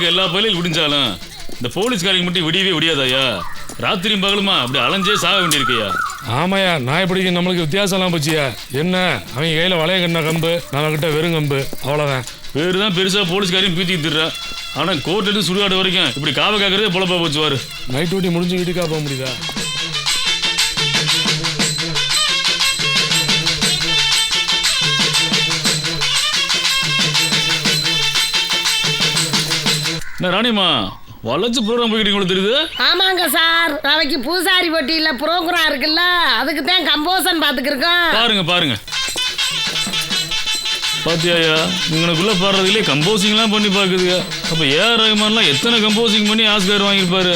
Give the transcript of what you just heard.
இருக்க எல்லா பயிலும் விடிஞ்சாலும் இந்த போலீஸ்காரங்க மட்டும் விடியவே விடியாதாயா? ராத்திரியும் பகலுமா அப்படி அலைஞ்சே சாக வேண்டியிருக்கையா? ஆமாயா, நான் எப்படி நம்மளுக்கு வித்தியாசம்லாம் போச்சியா? என்ன அவங்க கையில் வளைய கண்ண கம்பு, நம்ம கிட்ட வெறும் கம்பு, அவ்வளோதான். பேரு தான் பெருசா போலீஸ்காரையும் பீத்திட்டு திடுறா. ஆனா கோர்ட்டு சுடுகாடு வரைக்கும் இப்படி காவ காக்கிறதே பொழப்பா போச்சுவாரு. நைட் டியூட்டி முடிஞ்சு வீட்டுக்கா போக முடியுதா? என்ன ராணிமா வளைச்சு ப்ரோக்ராம் போய்கிட்டு தெரியுது? ஆமாங்க சார், நாளைக்கு பூசாரி போட்டியில ப்ரோக்ராம் இருக்குல்ல, அதுக்கு தான் கம்போசன் பாத்துக்கிருக்கோம். பாருங்க பாருங்க பாத்தியாயா, இவனுக்குள்ள பாடுறதுலேயே கம்போசிங்லாம் பண்ணி பாக்குதுங்க. அப்ப ஏஆர் ரஹ்மான்லாம் எத்தனை கம்போசிங் பண்ணி ஆஸ்கார் வாங்கியிருப்பாரு.